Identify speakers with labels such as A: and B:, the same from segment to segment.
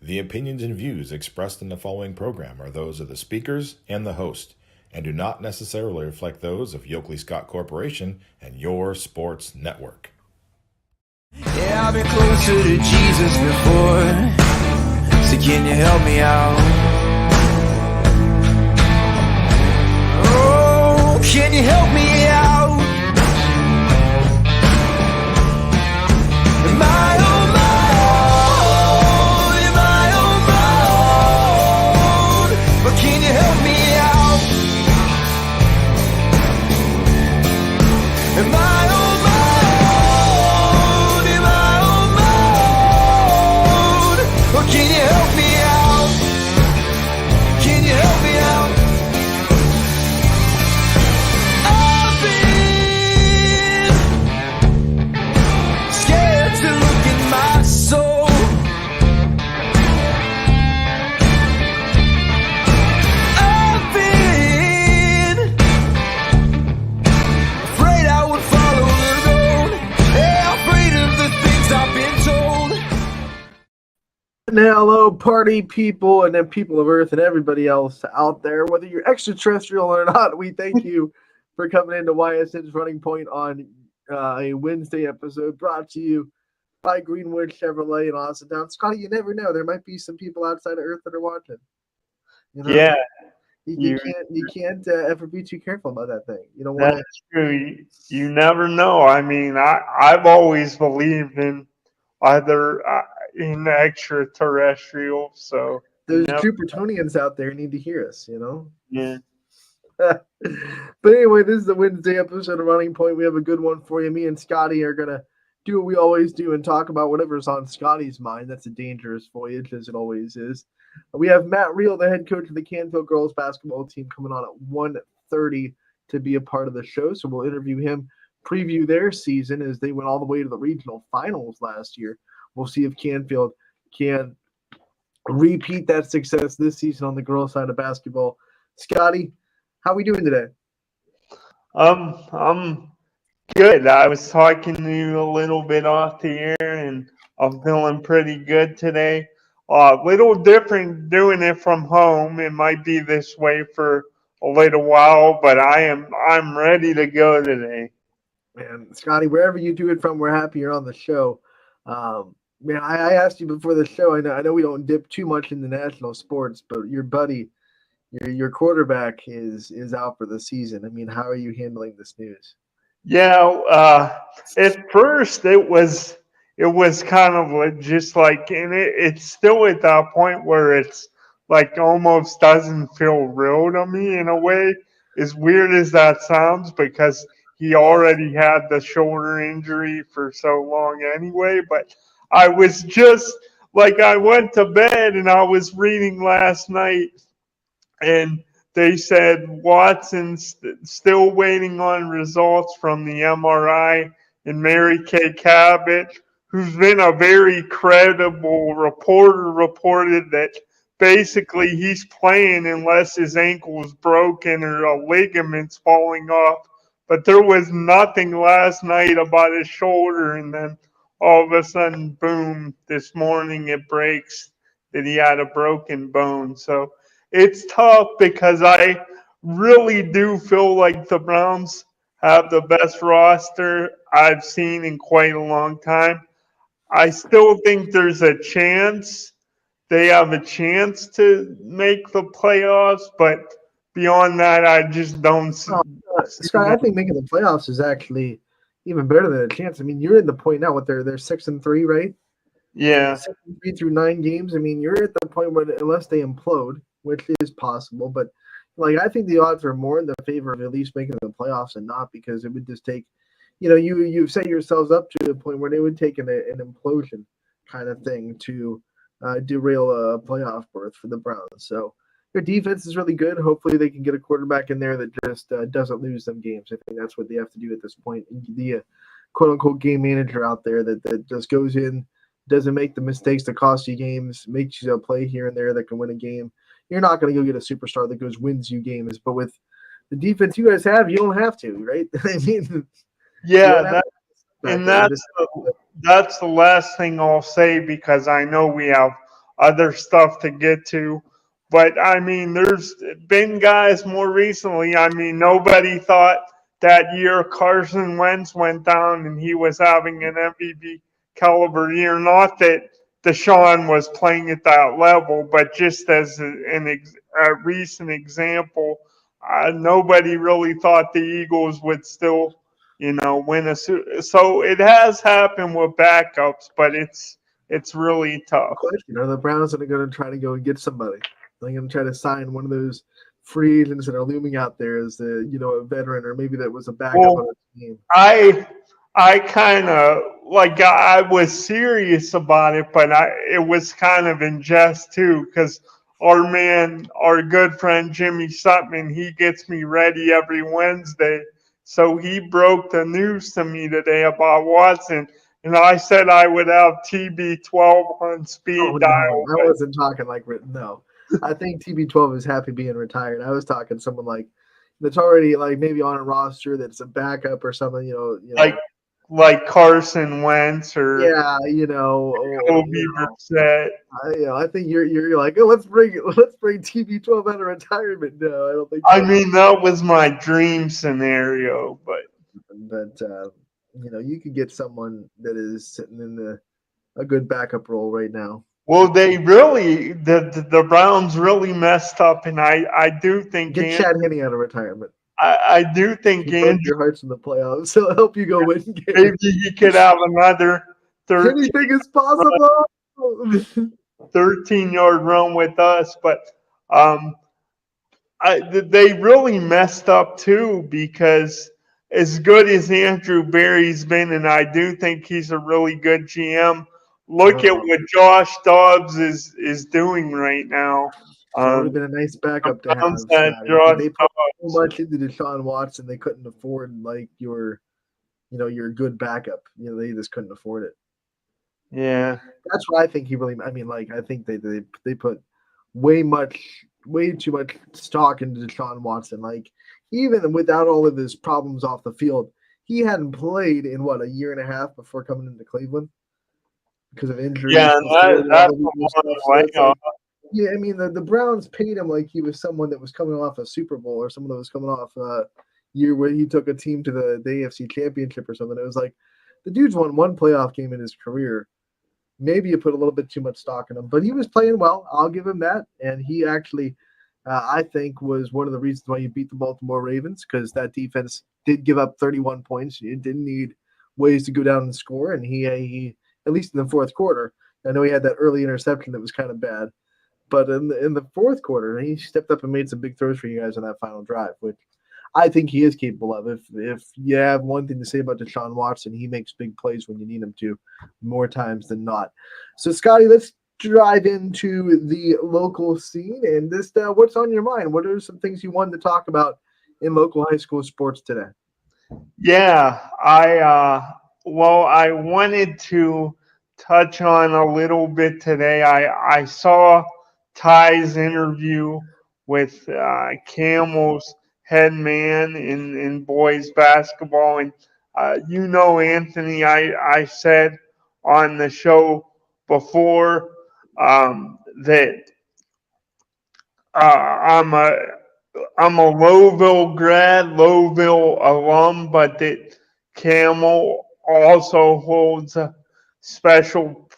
A: The opinions and views expressed in the following program are those of the speakers and the host, and do not necessarily reflect those of Yoakley Scott Corporation and Your Sports Network.
B: Yeah, I've been closer to Jesus before, so can you help me out? Oh, can you help me out? Am I on my own? Am I on my own? But can you help me out? Am I on my own? Am I on my own? But can you help me out? Can you help me out? I've been scared to look in my soul. I've been afraid I would follow the road. Yeah, afraid of the things I've been told.
C: And hello, party people, and then people of Earth and everybody else out there, whether you're extraterrestrial or not. We thank you for coming into Ysn's Running Point on a Wednesday episode brought to you by Greenwood Chevrolet in Austin Town. Scotty, you never know. There might be some people outside of Earth that are watching. You know?
D: Yeah,
C: You can't ever be too careful about that thing. You don't want to.
D: that's true. You never know. I mean, I've always believed in either in extraterrestrial. So
C: Those
D: never-
C: true Plutonians out there need to hear us, you know?
D: yeah,
C: But anyway, this is the Wednesday episode of Running Point. We have a good one for you. Me and Scotty are going to do what we always do and talk about whatever's on Scotty's mind. That's a dangerous voyage, as it always is. We have Matt Reel, the head coach of the Canfield girls basketball team, coming on at 1:30 to be a part of the show. So we'll interview him, preview their season as they went all the way to the regional finals last year. We'll see if Canfield can repeat that success this season on the girls' side of basketball. Scotty, how are we doing today?
D: I'm good. I was talking to you a little bit off the air, and I'm feeling pretty good today. A little different doing it from home. It might be this way for a little while, but I'm ready to go today.
C: Man, Scotty, wherever you do it from, we're happy you're on the show. Man, I asked you before the show. I know we don't dip too much into national sports, but your buddy, your quarterback is out for the season. I mean, how are you handling this news?
D: Yeah, at first it was kind of just like, and it's still at that point where it's like almost doesn't feel real to me in a way, as weird as that sounds, because he already had the shoulder injury for so long anyway. But I was just like, I went to bed and I was reading last night, and they said Watson's still waiting on results from the MRI, and Mary Kay Cabot, who's been a very credible reporter, reported that basically he's playing unless his ankle's broken or a ligament's falling off. But there was nothing last night about his shoulder, and then all of a sudden, boom, this morning it breaks that he had a broken bone. So it's tough because I really do feel like the Browns have the best roster I've seen in quite a long time. I still think there's a chance. They have a chance to make the playoffs, but beyond that, I just don't see.
C: Scott, I think making the playoffs is actually even better than a chance. I mean, you're in the point now with they're 6-3, right?
D: Yeah.
C: 6-3 through 9 games. I mean, you're at the point where unless they implode, which is possible, but like I think the odds are more in the favor of at least making the playoffs and not, because it would just take, you've set yourselves up to the point where they would take an implosion kind of thing to derail a playoff berth for the Browns. So their defense is really good. Hopefully they can get a quarterback in there that just doesn't lose them games. I think that's what they have to do at this point. The quote-unquote game manager out there that just goes in, doesn't make the mistakes that cost you games, makes you a play here and there that can win a game. You're not going to go get a superstar that wins you games. But with the defense you guys have, you don't have to, right? I mean,
D: yeah, that's the last thing I'll say, because I know we have other stuff to get to. But I mean, there's been guys more recently. I mean, nobody thought that year Carson Wentz went down and he was having an MVP caliber year. Not that Deshaun was playing at that level, but just as a recent example, nobody really thought the Eagles would still, win a So it has happened with backups, but it's really tough.
C: Question: are the Browns going to try to go and get somebody? Are they going to try to sign one of those free agents that are looming out there as a veteran, or maybe that was a backup on a team?
D: I kind of like I was serious about it, but it was kind of in jest too, because our good friend Jimmy Sutton, he gets me ready every Wednesday. So he broke the news to me today about Watson, and I said I would have TB12 on speed
C: Oh no,
D: dial.
C: I wasn't talking like no. I think TB12 is happy being retired. I was talking someone like that's already like maybe on a roster that's a backup or something.
D: Like Carson Wentz or
C: Yeah,
D: Kobe Brissett.
C: I think you're like, oh, let's bring TB12 out of retirement. No, I don't think so.
D: I mean, that was my dream scenario, but
C: you could get someone that is sitting in a good backup role right now.
D: well, they really the Browns really messed up, and I do think
C: Get Chad Henne out of retirement.
D: I do think
C: He broke your hearts in the playoffs. He'll help you go win games.
D: maybe he could have another 13,
C: Anything is possible.
D: 13-yard run with us, but they really messed up too, because as good as Andrew Berry's been, and I do think he's a really good GM, look at what Josh Dobbs is doing right now.
C: It would have been a nice backup to have.
D: Josh
C: They put so much into Deshaun Watson, they couldn't afford like your good backup. They just couldn't afford it.
D: Yeah,
C: that's what I think he really. I mean, like I think they put way too much stock into Deshaun Watson. Like even without all of his problems off the field, he hadn't played in a year and a half before coming into Cleveland because of injuries.
D: Yeah, that's
C: yeah, I mean the Browns paid him like he was someone that was coming off a Super Bowl or someone that was coming off a year where he took a team to the AFC Championship or something. It was like the dude's won one playoff game in his career. Maybe you put a little bit too much stock in him, but he was playing well. I'll give him that. And he actually, I think, was one of the reasons why you beat the Baltimore Ravens, because that defense did give up 31 points. It didn't need ways to go down and score. And he at least in the fourth quarter, I know he had that early interception that was kind of bad. But in the fourth quarter, he stepped up and made some big throws for you guys on that final drive, which I think he is capable of. If you have one thing to say about Deshaun Watson, he makes big plays when you need him to, more times than not. So, Scotty, let's dive into the local scene and this. What's on your mind? What are some things you wanted to talk about in local high school sports today?
D: Yeah, I wanted to touch on a little bit today. I saw Ty's interview with Camel's head man in boys basketball, and Anthony, I said on the show before that I'm a Lowville grad, Lowville alum, but that Camel also holds a special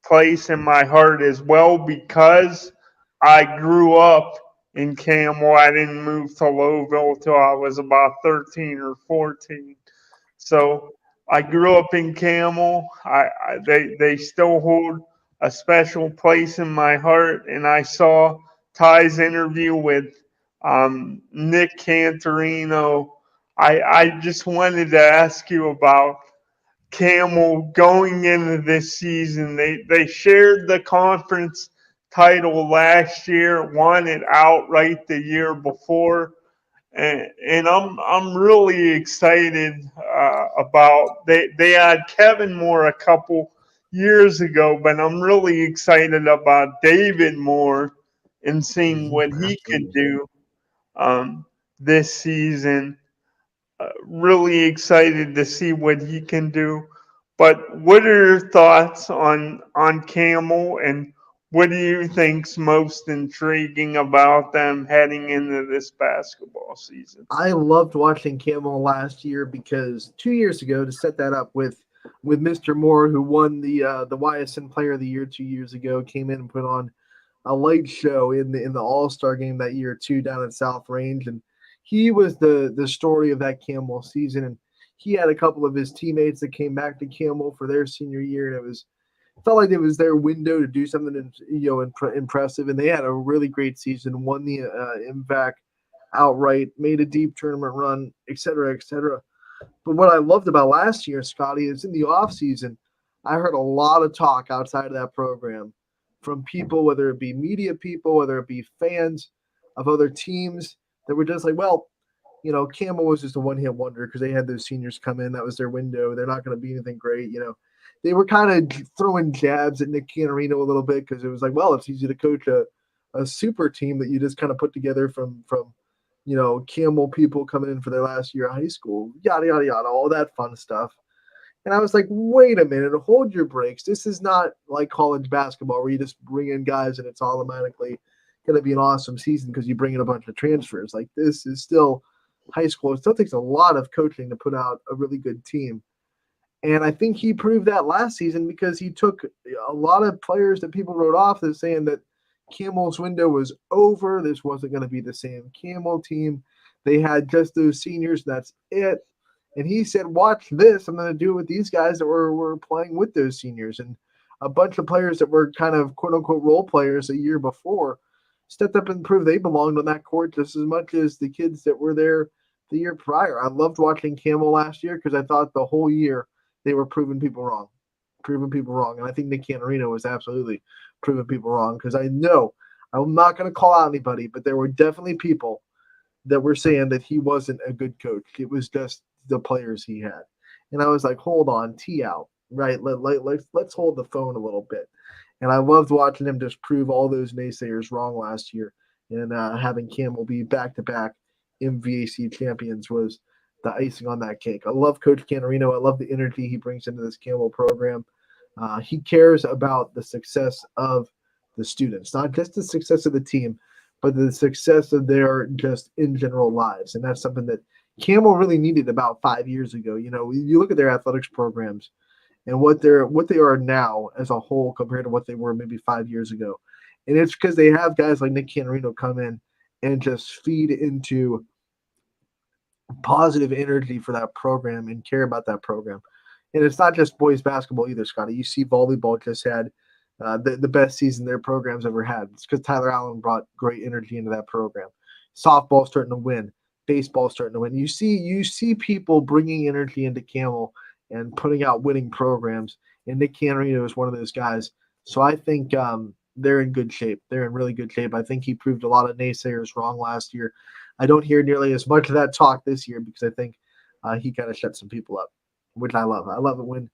D: place in my heart as well, because I grew up in Camel. I didn't move to Lowville till I was about 13 or 14. So I grew up in Camel. They still hold a special place in my heart, and I saw Ty's interview with Nick Cantorino. I just wanted to ask you about Camel going into this season. They shared the conference title last year, won it outright the year before, and I'm really excited about. They had Kevin Moore a couple years ago, but I'm really excited about David Moore and seeing what he can do this season. Really excited to see what he can do. But what are your thoughts on Camel, and what do you think's most intriguing about them heading into this basketball season?
C: I loved watching Camel last year because 2 years ago, to set that up with Mr. Moore, who won the Ysn Player of the Year 2 years ago, came in and put on a light show in the All-Star game that year too down at South Range, and he was the story of that Camel season. And he had a couple of his teammates that came back to Camel for their senior year, and it felt like it was their window to do something impressive. And they had a really great season, won the MVAC outright, made a deep tournament run, et cetera, et cetera. But what I loved about last year, Scotty, is in the offseason, I heard a lot of talk outside of that program from people, whether it be media people, whether it be fans of other teams, that were just like, well, Camel was just a one-hit wonder because they had those seniors come in. That was their window. They're not going to be anything great. They were kind of throwing jabs at Nick Canarino a little bit because it was like, well, it's easy to coach a super team that you just kind of put together from Camel people coming in for their last year of high school, yada, yada, yada, all that fun stuff. And I was like, wait a minute, hold your brakes. This is not like college basketball where you just bring in guys and it's automatically going to be an awesome season because you bring in a bunch of transfers. Like, this is still high school. It still takes a lot of coaching to put out a really good team. And I think he proved that last season because he took a lot of players that people wrote off as saying that Camel's window was over. This wasn't going to be the same Camel team. They had just those seniors. That's it. And he said, watch this. I'm going to do it with these guys that were playing with those seniors. And a bunch of players that were kind of quote-unquote role players a year before stepped up and proved they belonged on that court just as much as the kids that were there the year prior. I loved watching Camel last year because I thought the whole year they were proving people wrong. And I think Nick Canarino was absolutely proving people wrong because I know I'm not going to call out anybody, but there were definitely people that were saying that he wasn't a good coach. It was just the players he had. And I was like, hold on, tee out, right? Let's hold the phone a little bit. And I loved watching him just prove all those naysayers wrong last year. And having Camel be back-to-back MVAC champions was the icing on that cake. I love Coach Canarino. I love the energy he brings into this Camel program. He cares about the success of the students, not just the success of the team, but the success of their just in general lives. And that's something that Camel really needed about 5 years ago. You look at their athletics programs and what they are now as a whole compared to what they were maybe 5 years ago. And it's because they have guys like Nick Canarino come in and just feed into positive energy for that program and care about that program. And it's not just boys basketball either, Scotty. You see volleyball just had the best season their program's ever had. It's because Tyler Allen brought great energy into that program. Softball's starting to win. Baseball's starting to win. You see people bringing energy into Camel and putting out winning programs. And Nick Canarino is one of those guys. So I think they're in good shape. They're in really good shape. I think he proved a lot of naysayers wrong last year. I don't hear nearly as much of that talk this year because I think he kind of shut some people up, which I love. I love it when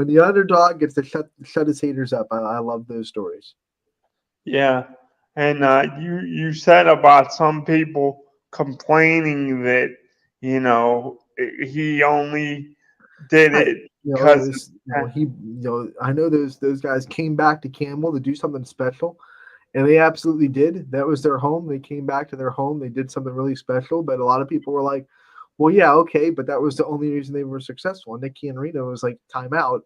C: the underdog gets to shut his haters up. I love those stories.
D: Yeah, and you said about some people complaining that he only did
C: Right.
D: it
C: It
D: because
C: was, I know those guys came back to Camel to do something special, and they absolutely did. That was their home. They came back to their home. They did something really special. But a lot of people were like, well, yeah, okay, but that was the only reason they were successful. And Nick Canarino was like, time out.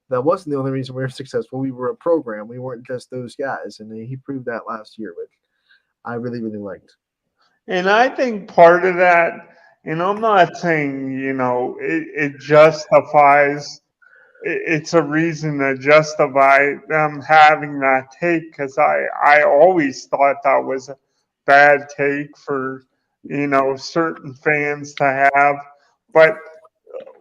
C: That wasn't the only reason we were successful. We were a program. We weren't just those guys. And he proved that last year, which I really, really liked.
D: And I think part of that, and I'm not saying, it justifies, it's a reason to justify them having that take, because I always thought that was a bad take for, certain fans to have. But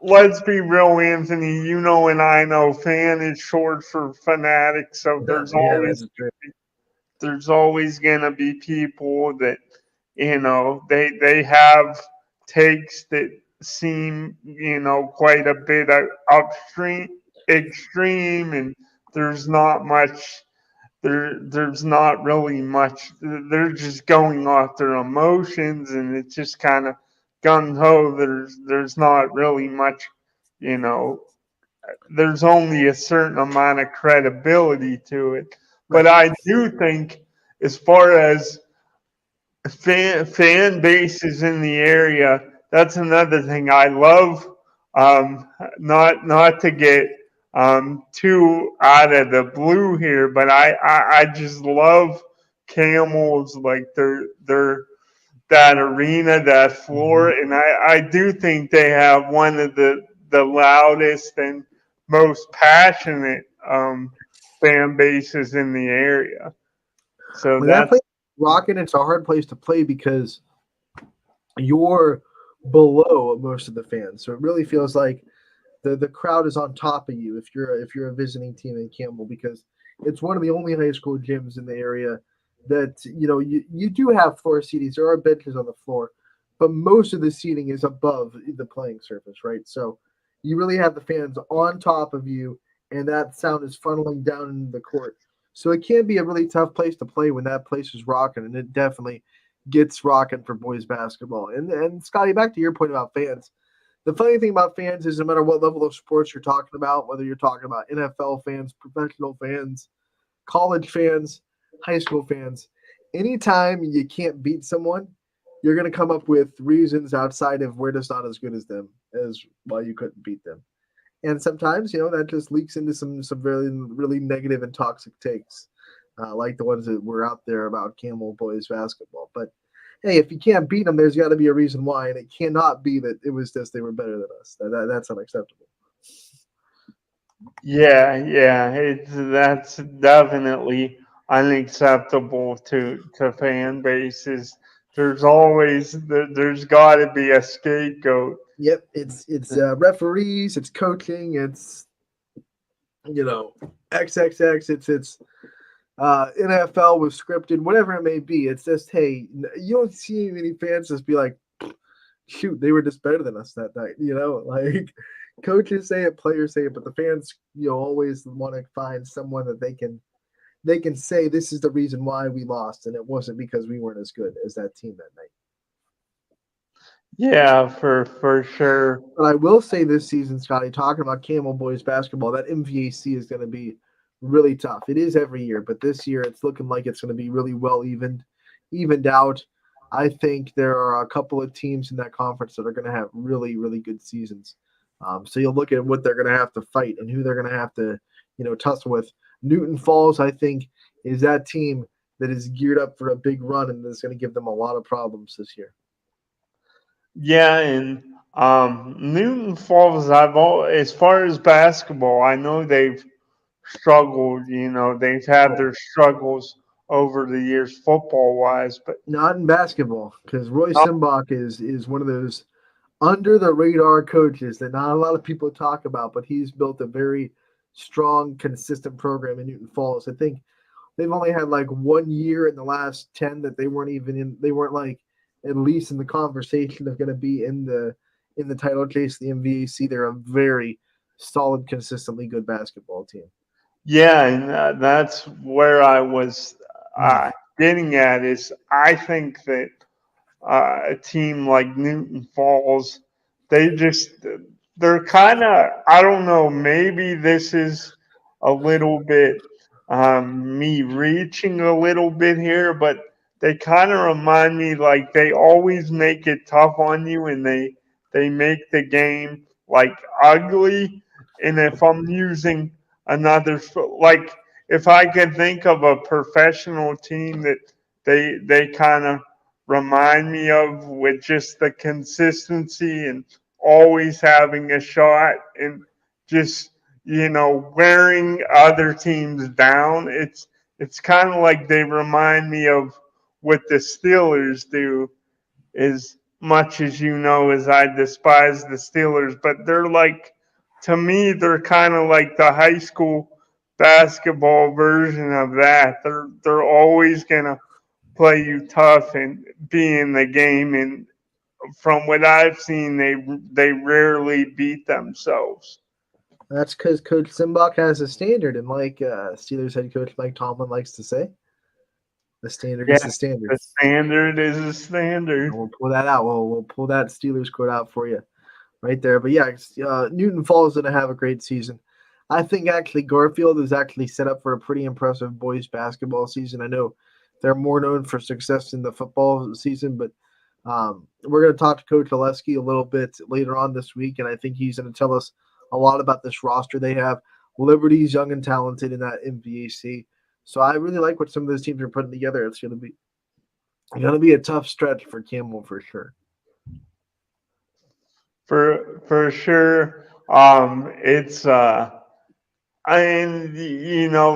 D: let's be real, Anthony, and I know fan is short for fanatic, so
C: Yeah, that's true.
D: there's always going to be people that they have takes that seem quite a bit upstream extreme, and there's not much there's not really much, they're just going off their emotions, and it's just kind of gung-ho. There's not really much, there's only a certain amount of credibility to it. But I do think, as far as fan bases in the area, that's another thing I love. Not to get too out of the blue here, but I just love Camels, like their that arena, that floor, and I do think they have one of the loudest and most passionate fan bases in the area. So
C: When that
D: that's
C: place is rocking, it's a hard place to play because you're below most of the fans. So it really feels like the crowd is on top of you if you're a visiting team in Campbell, because it's one of the only high school gyms in the area that you do have floor seatings. There are benches on the floor, but most of the seating is above the playing surface, right? So you really have the fans on top of you, and that sound is funneling down into the court. So it can be a really tough place to play when that place is rocking, and it definitely gets rocking for boys basketball. And Scotty, back to your point about fans. The funny thing about fans is no matter what level of sports you're talking about, whether you're talking about NFL fans, professional fans, college fans, high school fans, anytime you can't beat someone, you're going to come up with reasons outside of we're just not as good as them as why you couldn't beat them. And sometimes, that just leaks into some really, really negative and toxic takes, like the ones that were out there about Camel boys basketball. But hey, if you can't beat them, there's got to be a reason why, and it cannot be that it was just they were better than us. That's unacceptable.
D: yeah, that's definitely unacceptable to fan bases. There's got to be a scapegoat.
C: Yep, it's referees, it's coaching, it's XXX, it's NFL was scripted, whatever it may be. It's just, hey, you don't see many fans just be like, shoot, they were just better than us that night. Like coaches say it, players say it, but the fans, always want to find someone that they can say this is the reason why we lost, and it wasn't because we weren't as good as that team that night.
D: Yeah, for sure.
C: But I will say this season, Scotty, talking about Camel boys basketball, that MVAC is going to be really tough. It is every year, but this year it's looking like it's going to be really well evened out. I think there are a couple of teams in that conference that are going to have really, really good seasons. So you'll look at what they're going to have to fight and who they're going to have to, tussle with. Newton Falls, I think, is that team that is geared up for a big run and is going to give them a lot of problems this year.
D: Yeah, and Newton Falls, as far as basketball, I know they've struggled. They've had their struggles over the years, football wise, but
C: Not in basketball, because Roy Simbach is one of those under the radar coaches that not a lot of people talk about, but he's built a very strong, consistent program in Newton Falls. I think they've only had like 1 year in the last 10 that they weren't like at least in the conversation of going to be in the title chase, the MVAC. They're a very solid, consistently good basketball team.
D: yeah, and that's where I was getting at. Is I think that a team like Newton Falls, they're kind of, I don't know, maybe this is a little bit me reaching a little bit here, but they kind of remind me like they always make it tough on you, and they make the game like ugly. And if I'm using like if I can think of a professional team that they kind of remind me of, with just the consistency and always having a shot and just wearing other teams down. It's kind of like they remind me of what the Steelers do. As much as as I despise the Steelers, but they're like, to me, they're kind of like the high school basketball version of that. They're always gonna play you tough and be in the game. And from what I've seen, they rarely beat themselves.
C: That's because Coach Simbach has a standard, and like Steelers head coach Mike Tomlin likes to say, the standard
D: Yeah,
C: is the standard.
D: the standard is a standard.
C: And we'll pull that out. We'll pull that Steelers quote out for you right there. But yeah, Newton Falls going to have a great season. I think actually Garfield is actually set up for a pretty impressive boys basketball season. I know they're more known for success in the football season, but we're going to talk to Coach Oleski a little bit later on this week, and I think he's going to tell us a lot about this roster they have. Liberty's young and talented in that MVAC, so I really like what some of those teams are putting together. It's going to be a tough stretch for Campbell for sure.
D: For sure. It's and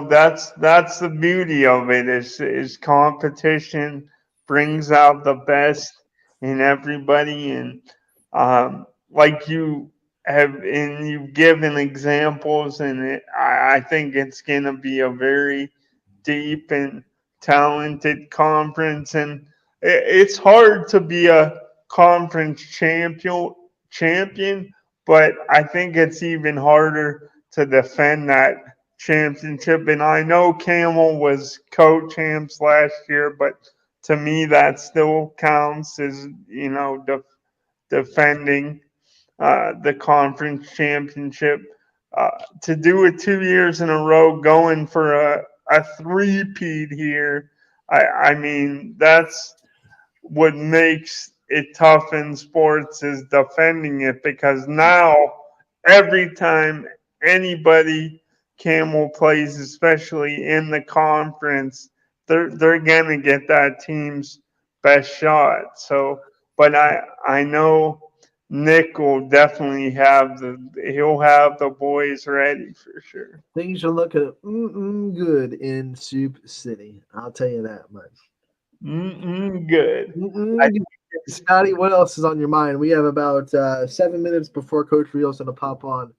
D: that's the beauty of it is competition brings out the best in everybody, and like you have and you've given examples, and I think it's gonna be a very deep and talented conference, and it's hard to be a conference champion, but I think it's even harder to defend that championship. And I know Camel was co-champs last year, but to me that still counts as defending the conference championship. To do it 2 years in a row, going for a three-peat here, I mean that's what makes it tough in sports is defending it, because now every time anybody Camel plays, especially in the conference, they're gonna get that team's best shot. So, but I know Nick will definitely he'll have the boys ready for sure.
C: Things are looking good in Soup City. I'll tell you that much.
D: Good. I
C: Good. Scotty, what else is on your mind? We have about 7 minutes before Coach Rios going to pop on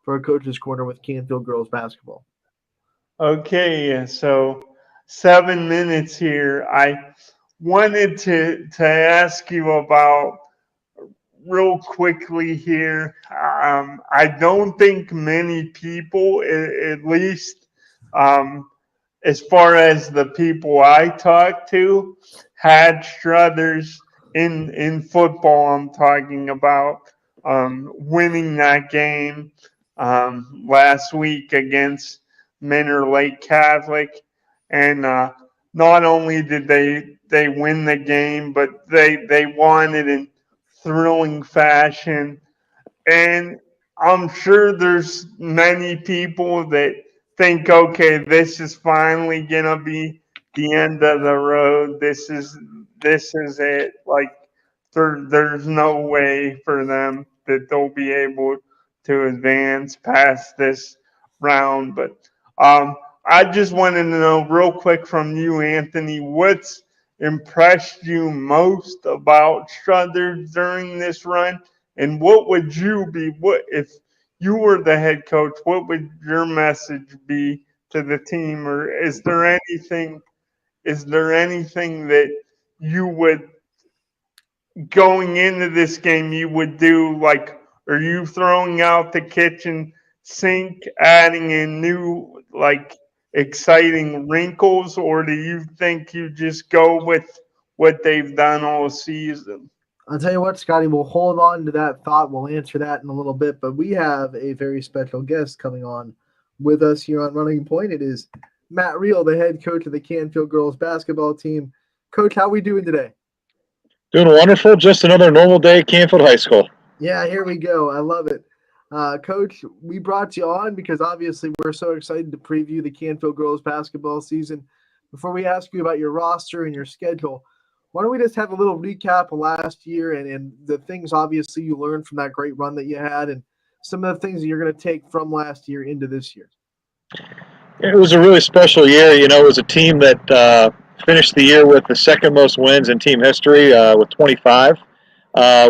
C: for a coach's corner with Canfield girls basketball.
D: Okay, so 7 minutes here. I wanted to ask you about real quickly here. I don't think many people, at least as far as the people I talked to, had Struthers in football. I'm talking about winning that game last week against Minor Lake Catholic, and not only did they win the game, but they won it in thrilling fashion. And I'm sure there's many people that think, okay, this is finally gonna be the end of the road. This is it. Like there's no way for them that they'll be able to advance past this round. But I just wanted to know real quick from you, Anthony, what's impressed you most about Struthers during this run? And what would you be? What if you were the head coach? What would your message be to the team? Or is there anything? Is there anything that you would going into this game you would do? Like, are you throwing out the kitchen sink, adding in new exciting wrinkles, or do you think you just go with what they've done all season?
C: I'll tell you what, Scotty, we'll hold on to that thought. We'll answer that in a little bit, but we have a very special guest coming on with us here on Running Point. It is Matt Reel, the head coach of the Canfield girls basketball team. Coach, how are we doing today?
E: Doing wonderful. Just another normal day at Canfield High School.
C: Yeah, here we go. I love it. Coach, we brought you on because obviously we're so excited to preview the Canfield girls basketball season. Before we ask you about your roster and your schedule, why don't we just have a little recap of last year and the things obviously you learned from that great run that you had and some of the things that you're going to take from last year into this year?
E: It was a really special year. You know, it was a team that finished the year with the second most wins in team history with 25.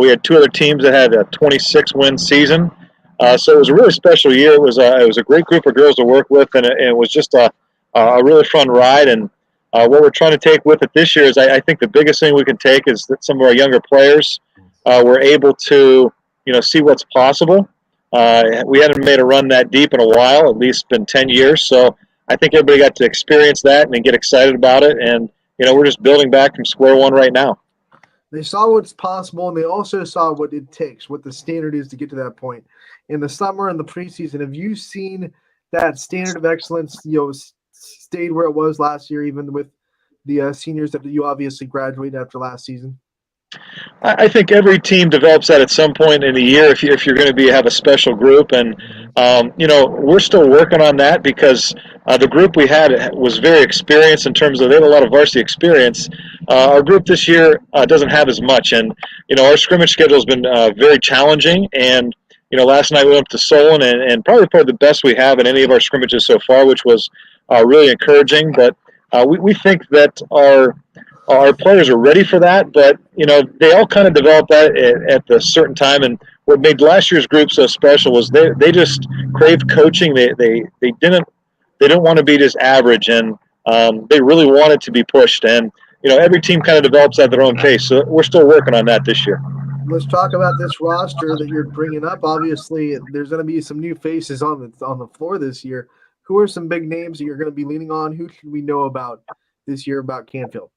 E: We had two other teams that had a 26-win season. So it was a really special year. It was a great group of girls to work with, and it was just a really fun ride. And what we're trying to take with it this year is I think the biggest thing we can take is that some of our younger players were able to, see what's possible. We hadn't made a run that deep in a while, at least been 10 years. So I think everybody got to experience that and get excited about it. And, we're just building back from square one right now.
C: They saw what's possible, and they also saw what it takes, what the standard is to get to that point. In the summer and the preseason, have you seen that standard of excellence, stayed where it was last year, even with the seniors that you obviously graduated after last season?
E: I think every team develops that at some point in the year. If you're going to have a special group, and we're still working on that because the group we had was very experienced in terms of they had a lot of varsity experience. Our group this year doesn't have as much, and our scrimmage schedule has been very challenging. And last night we went up to Solon and probably played the best we have in any of our scrimmages so far, which was really encouraging. But we think that our players are ready for that, but they all kind of developed that at the certain time. And what made last year's group so special was they just craved coaching. They didn't want to be just average, and they really wanted to be pushed. And every team kind of develops at their own pace. So we're still working on that this year.
C: Let's talk about this roster that you're bringing up. Obviously, there's going to be some new faces on the floor this year. Who are some big names that you're going to be leaning on? Who should we know about this year about Canfield?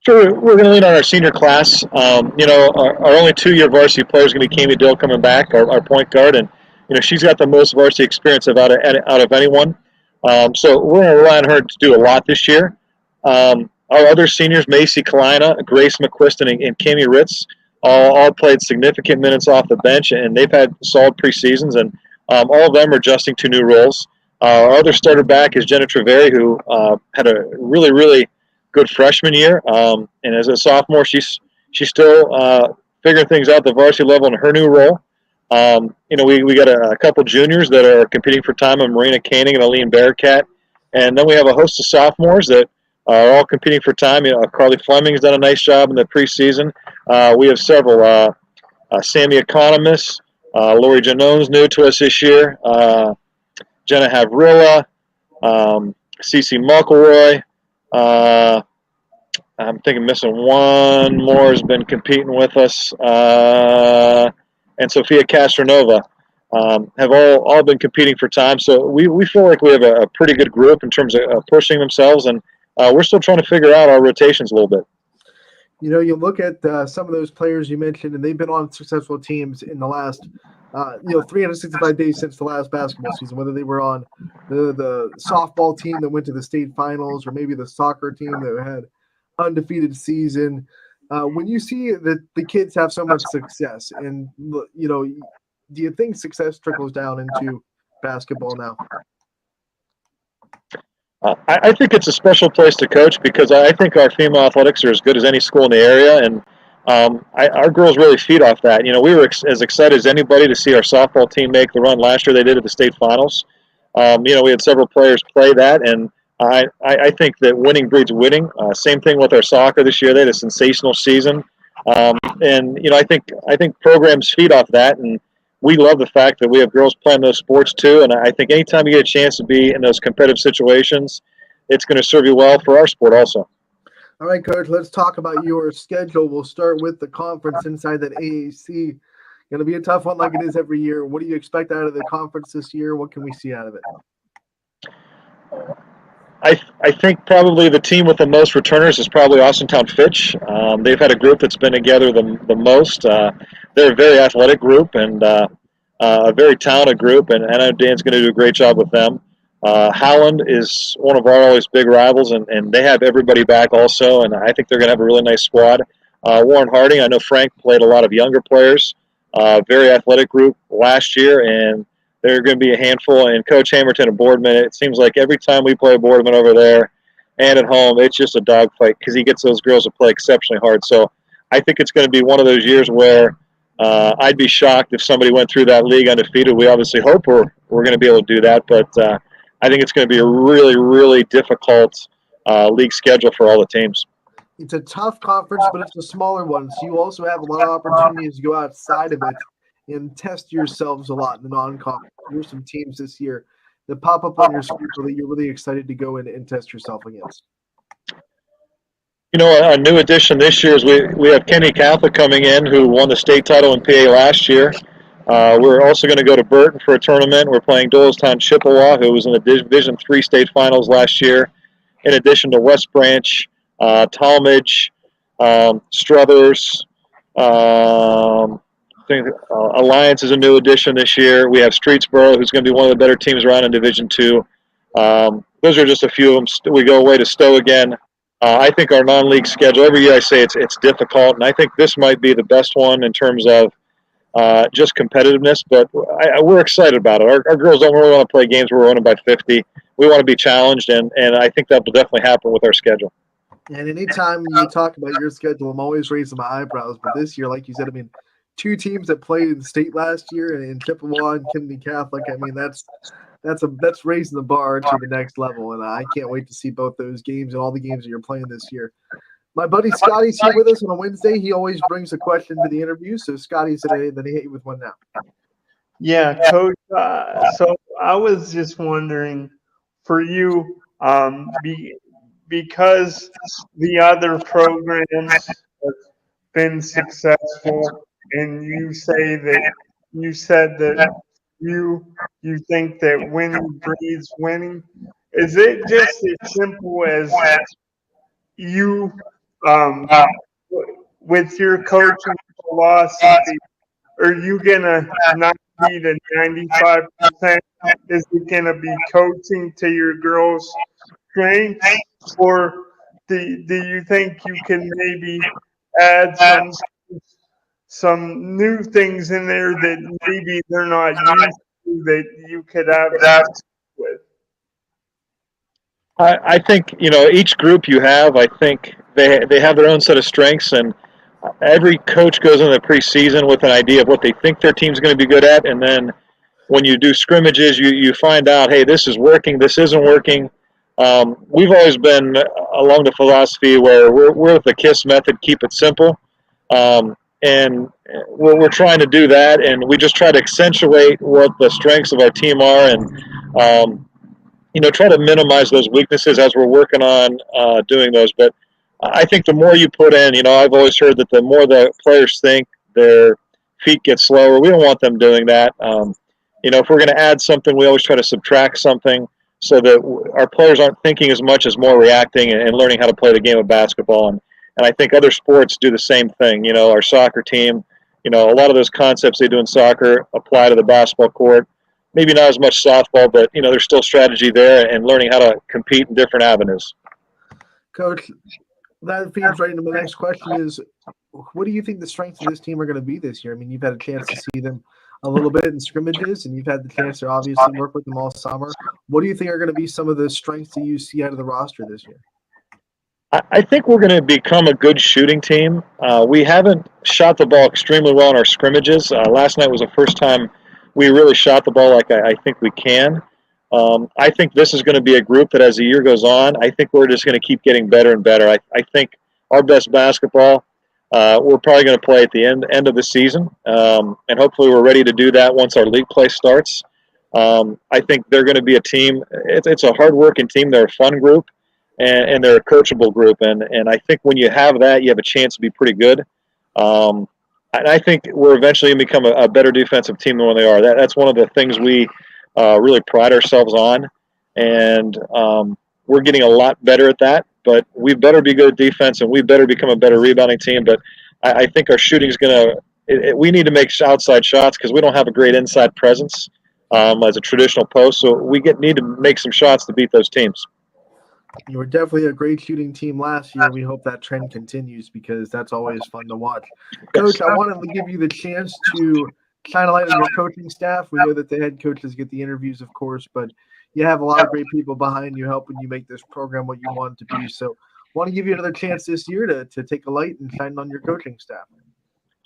E: Sure, we're going to lean on our senior class. Our only 2-year varsity player is going to be Kami Dill coming back, our point guard, and she's got the most varsity experience out of anyone. So we're going to rely on her to do a lot this year. Our other seniors, Macy Kalina, Grace McQuiston, and Kami Ritz, all played significant minutes off the bench, and they've had solid preseasons, and all of them are adjusting to new roles. Our other starter back is Jenna Treveri, who had a really, really good freshman year, and as a sophomore, she's still figuring things out at the varsity level in her new role. We got a couple juniors that are competing for time, Marina Koenig and Aline Bearcat, and then we have a host of sophomores that are all competing for time. Carly Fleming's done a nice job in the preseason. We have several, Sammy Economist, Lori Janone's new to us this year, Jenna Havrilla, Cece McElroy. I'm thinking missing one more has been competing with us, and Sophia Castronova have all been competing for time. So we feel like we have a pretty good group in terms of pushing themselves, and we're still trying to figure out our rotations a little bit.
C: You look at some of those players you mentioned, and they've been on successful teams in the last 365 days since the last basketball season, whether they were on the softball team that went to the state finals or maybe the soccer team that had undefeated season. When you see that the kids have so much success, and do you think success trickles down into basketball now?
E: I think it's a special place to coach because I think our female athletics are as good as any school in the area, and our girls really feed off that. We were as excited as anybody to see our softball team make the run last year they did at the state finals. We had several players play that, and I think that winning breeds winning. Same thing with our soccer this year. They had a sensational season, and I think programs feed off that, and we love the fact that we have girls playing those sports too. And I think anytime you get a chance to be in those competitive situations, it's going to serve you well for our sport also.
C: All right, Coach, let's talk about your schedule. We'll start with the conference inside that AAC. Going to be a tough one like it is every year. What do you expect out of the conference this year? What can we see out of it?
E: I think probably the team with the most returners is probably Austintown Fitch. They've had a group that's been together the most. They're a very athletic group and a very talented group, and I know Dan's going to do a great job with them. Howland is one of our always big rivals, and they have everybody back also, and I think they're going to have a really nice squad. Warren Harding, I know Frank played a lot of younger players, very athletic group last year, and they're going to be a handful. And Coach Hamilton and Boardman, it seems like every time we play Boardman over there and at home, it's just a dogfight because he gets those girls to play exceptionally hard. So I think it's going to be one of those years where I'd be shocked if somebody went through that league undefeated. We obviously hope we're going to be able to do that, but I think it's going to be a really, really difficult league schedule for all the teams.
C: It's a tough conference, but it's a smaller one. So you also have a lot of opportunities to go outside of it and test yourselves a lot in the non-conference. There's some teams this year that pop up on your schedule that you're really excited to go in and test yourself against.
E: A new addition this year is we have Kenny Catholic coming in, who won the state title in PA last year. We're also going to go to Burton for a tournament. We're playing Doylestown Chippewa, who was in the Division III state finals last year, in addition to West Branch, Talmadge, Struthers, think Alliance is a new addition this year. We have Streetsboro, who's going to be one of the better teams around in Division II. Those are just a few of them. We go away to Stowe again. I think our non-league schedule, every year I say it's difficult, and I think this might be the best one in terms of just competitiveness, but we're excited about it. Our girls don't really want to play games where we're winning by 50. We want to be challenged, and I think that will definitely happen with our schedule.
C: And anytime you talk about your schedule, I'm always raising my eyebrows. But this year, like you said, I mean, two teams that played in state last year and in Chippewa and Kennedy Catholic. I mean, that's raising the bar to the next level, and I can't wait to see both those games and all the games that you're playing this year. My buddy Scotty's here with us on a Wednesday. He always brings a question to the interview. So Scotty's today, then he hit you with one now.
D: Yeah, Coach. So I was just wondering, for you, because the other programs have been successful, and you said that you think that winning breeds winning. Is it just as simple as you, with your coaching philosophy, are you gonna not be the 95%? Is it gonna be coaching to your girls' strengths, or do you think you can maybe add some new things in there that maybe they're not used to that you could have success with?
E: I think each group you have, I think they have their own set of strengths, and every coach goes into the preseason with an idea of what they think their team's going to be good at, and then when you do scrimmages, you find out, hey, this is working, this isn't working. We've always been along the philosophy where we're with the KISS method, keep it simple, and we're trying to do that, and we just try to accentuate what the strengths of our team are, and try to minimize those weaknesses as we're working on doing those. But I think the more you put in, I've always heard that the more the players think, their feet get slower. We don't want them doing that. If we're going to add something, we always try to subtract something so that our players aren't thinking as much as more reacting and learning how to play the game of basketball. And I think other sports do the same thing. Our soccer team, a lot of those concepts they do in soccer apply to the basketball court. Maybe not as much softball, but there's still strategy there and learning how to compete in different avenues.
C: Coach, that feeds right into my next question is, what do you think the strengths of this team are going to be this year? I mean, you've had a chance to see them a little bit in scrimmages, and you've had the chance to obviously work with them all summer. What do you think are going to be some of the strengths that you see out of the roster this year?
E: I think we're going to become a good shooting team. We haven't shot the ball extremely well in our scrimmages. Last night was the first time we really shot the ball like I think we can. I think this is going to be a group that as the year goes on, I think we're just going to keep getting better and better. I think our best basketball we're probably going to play at the end of the season, and hopefully we're ready to do that once our league play starts. I think they're going to be a team. It's a hard-working team. They're a fun group, and they're a coachable group. And I think when you have that, you have a chance to be pretty good. And I think we're eventually going to become a better defensive team than when they are. That's one of the things we really pride ourselves on, and we're getting a lot better at that. But we better be good at defense, and we better become a better rebounding team. But I think our shooting is going to – we need to make outside shots because we don't have a great inside presence as a traditional post. So we need to make some shots to beat those teams.
C: You were definitely a great shooting team last year. We hope that trend continues because that's always fun to watch. Coach, I wanted to give you the chance to shine a light on your coaching staff. We know that the head coaches get the interviews, of course, but you have a lot of great people behind you helping you make this program what you want it to be. So I want to give you another chance this year to take a light and shine on your coaching staff.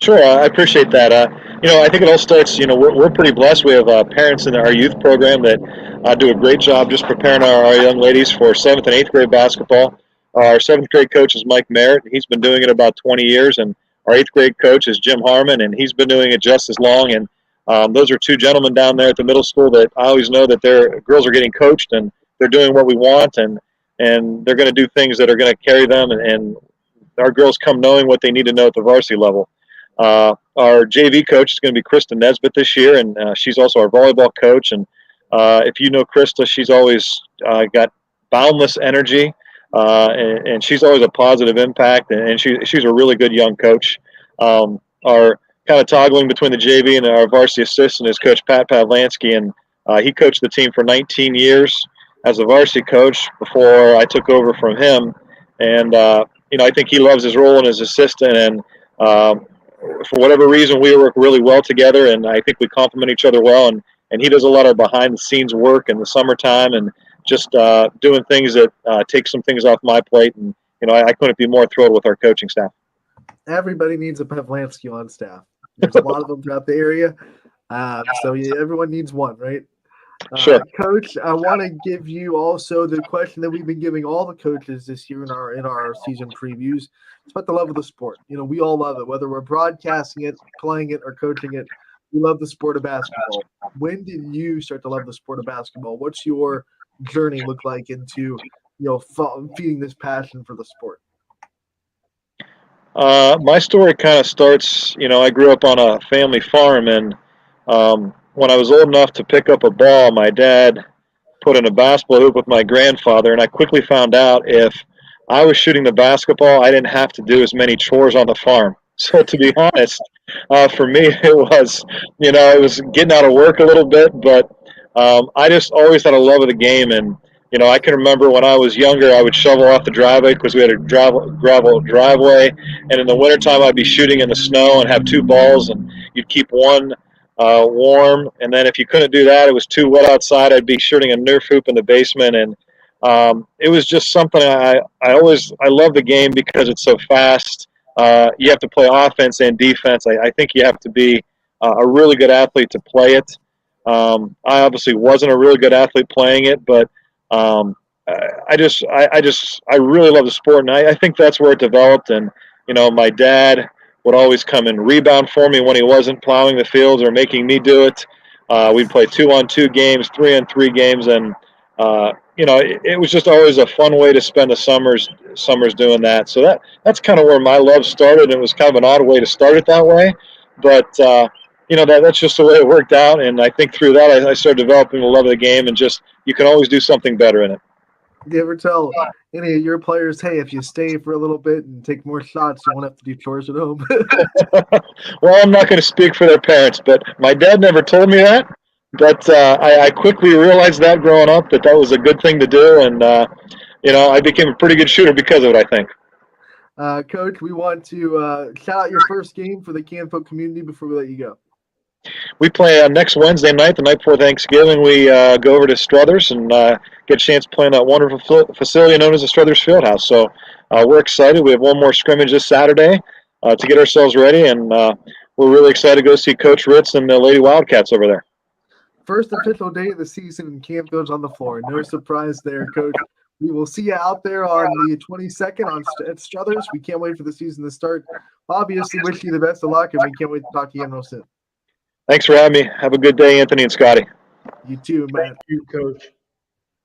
E: Sure, I appreciate that. I think it all starts, we're pretty blessed. We have parents in our youth program that do a great job just preparing our young ladies for 7th and 8th grade basketball. Our 7th grade coach is Mike Merritt. He's been doing it about 20 years. And our 8th grade coach is Jim Harmon, and he's been doing it just as long. And those are two gentlemen down there at the middle school that I always know that their girls are getting coached, and they're doing what we want, and they're going to do things that are going to carry them. And our girls come knowing what they need to know at the varsity level. Our JV coach is going to be Krista Nesbitt this year, and she's also our volleyball coach. And if you know Krista, she's always got boundless energy, and she's always a positive impact, and she's a really good young coach. Our kind of toggling between the JV and our varsity assistant is Coach Pat Pavlansky, and he coached the team for 19 years as a varsity coach before I took over from him. And I think he loves his role as assistant, and for whatever reason, we work really well together, and I think we complement each other well. And he does a lot of behind-the-scenes work in the summertime, and just doing things that take some things off my plate. And I couldn't be more thrilled with our coaching staff.
C: Everybody needs a Pavlansky on staff. There's a lot of them throughout the area, so everyone needs one, right?
E: Sure.
C: Coach, I want to give you also the question that we've been giving all the coaches this year in our season previews. It's about the love of the sport. We all love it, whether we're broadcasting it, playing it, or coaching it. We love the sport of basketball. When did you start to love the sport of basketball? What's your journey look like into feeding this passion for the sport?
E: My story kind of starts, I grew up on a family farm, and when I was old enough to pick up a ball, my dad put in a basketball hoop with my grandfather, and I quickly found out if I was shooting the basketball, I didn't have to do as many chores on the farm. So to be honest, for me, it was getting out of work a little bit, but I just always had a love of the game. And I can remember when I was younger, I would shovel off the driveway because we had a gravel driveway, and in the wintertime, I'd be shooting in the snow and have two balls, and you'd keep one warm, and then if you couldn't do that, it was too wet outside, I'd be shooting a Nerf hoop in the basement. And it was just something I love the game because it's so fast. You have to play offense and defense. I think you have to be a really good athlete to play it. I obviously wasn't a really good athlete playing it, but I really love the sport, and I think that's where it developed. And my dad would always come and rebound for me when he wasn't plowing the fields or making me do it. We'd play 2-on-2 games, 3-on-3 games, and it was just always a fun way to spend the summers doing that. So that's kind of where my love started. It was kind of an odd way to start it that way, but that's just the way it worked out. And I think through that, I started developing a love of the game, and just you can always do something better in it.
C: Do you ever tell any of your players, hey, if you stay for a little bit and take more shots, you won't have to do chores at home?
E: Well, I'm not going to speak for their parents, but my dad never told me that. But I quickly realized that growing up that was a good thing to do, and I became a pretty good shooter because of it, I think.
C: Coach, we want to shout out your first game for the Canfield community before we let you go.
E: We play next Wednesday night, the night before Thanksgiving. We go over to Struthers and get a chance to play in that wonderful facility known as the Struthers Fieldhouse. So we're excited. We have one more scrimmage this Saturday to get ourselves ready, and we're really excited to go see Coach Ritz and the Lady Wildcats over there.
C: First official day of the season, and Canfield's on the floor. No surprise there, Coach. We will see you out there on the 22nd at Struthers. We can't wait for the season to start. Obviously, wish you the best of luck, and we can't wait to talk to you real soon.
E: Thanks for having me. Have a good day, Anthony and Scotty.
C: You too, Matt.
D: Thank you, Coach.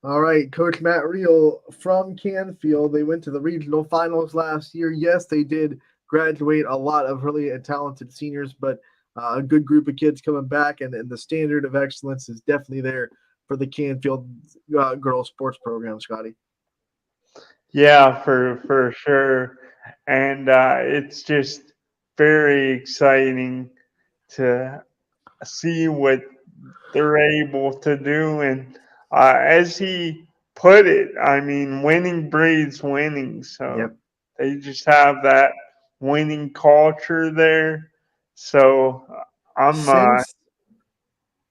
C: All right, Coach Matt Reel from Canfield. They went to the regional finals last year. Yes, they did graduate a lot of really talented seniors, but a good group of kids coming back, and the standard of excellence is definitely there for the Canfield girls sports program, Scotty.
D: Yeah, for sure. And it's just very exciting to see what they're able to do. And as he put it, I mean, winning breeds winning. So they just have that winning culture there. So I'm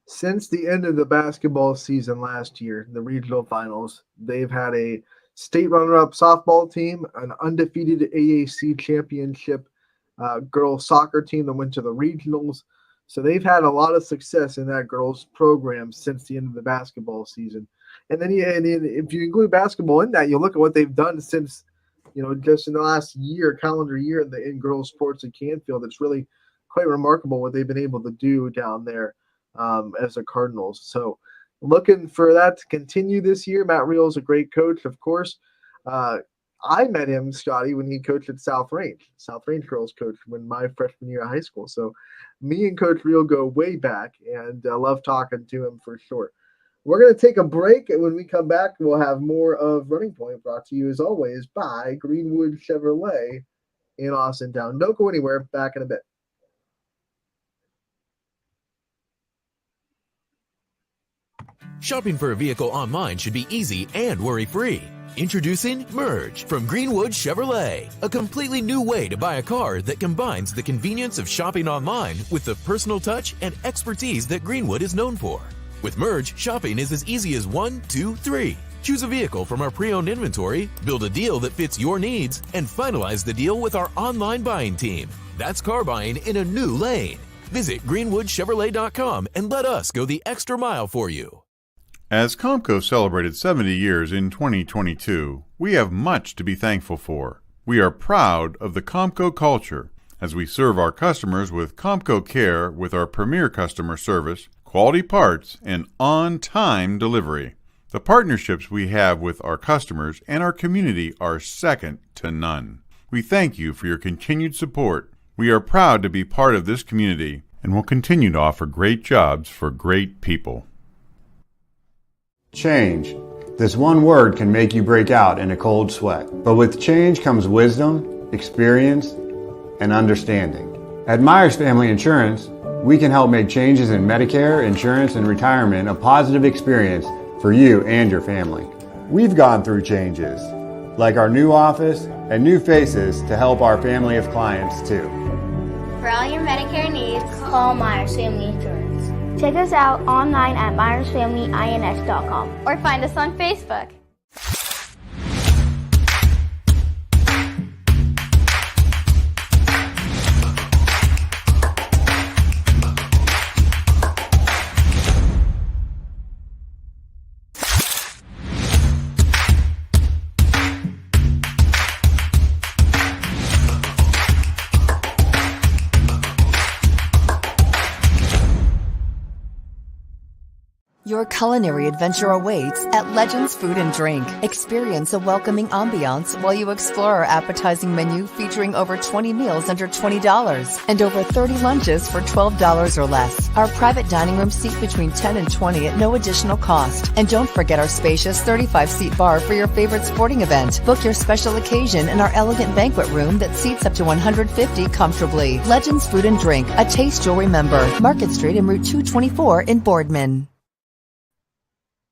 C: since the end of the basketball season last year, the regional finals, they've had a state runner-up softball team, an undefeated AAC championship girls soccer team that went to the regionals. So they've had a lot of success in that girls program since the end of the basketball season. And then if you include basketball in that, you look at what they've done since, just in the last calendar year in girls sports at Canfield. It's really quite remarkable what they've been able to do down there as the Cardinals. So looking for that to continue this year. Matt Reel is a great coach, of course. I met him, Scotty, when he coached at South Range girls coach when my freshman year of high school. So me and Coach Reel go way back, and I love talking to him for sure. We're going to take a break, and when we come back, we'll have more of Running Point brought to you, as always, by Greenwood Chevrolet in Austintown. Don't go anywhere. Back in a bit.
F: Shopping for a vehicle online should be easy and worry-free. Introducing Merge from Greenwood Chevrolet, a completely new way to buy a car that combines the convenience of shopping online with the personal touch and expertise that Greenwood is known for. With Merge, shopping is as easy as 1, 2, 3. Choose a vehicle from our pre-owned inventory, build a deal that fits your needs, and finalize the deal with our online buying team. That's car buying in a new lane. Visit greenwoodchevrolet.com and let us go the extra mile for you.
G: As Comco celebrated 70 years in 2022, we have much to be thankful for. We are proud of the Comco culture as we serve our customers with Comco Care with our premier customer service, quality parts, and on-time delivery. The partnerships we have with our customers and our community are second to none. We thank you for your continued support. We are proud to be part of this community and will continue to offer great jobs for great people.
H: Change. This one word can make you break out in a cold sweat. But with change comes wisdom, experience, and understanding. At Myers Family Insurance, we can help make changes in Medicare, insurance, and retirement a positive experience for you and your family. We've gone through changes, like our new office and new faces to help our family of clients too.
I: For all your Medicare needs, call Myers Family Insurance. Check us out online at myersfamilyins.com or find us on Facebook.
J: Your culinary adventure awaits at Legends Food and Drink. Experience a welcoming ambiance while you explore our appetizing menu featuring over 20 meals under $20 and over 30 lunches for $12 or less. Our private dining room seat between 10 and 20 at no additional cost. And don't forget our spacious 35-seat bar for your favorite sporting event. Book your special occasion in our elegant banquet room that seats up to 150 comfortably. Legends Food and Drink, a taste you'll remember. Market Street and Route 224 in Boardman.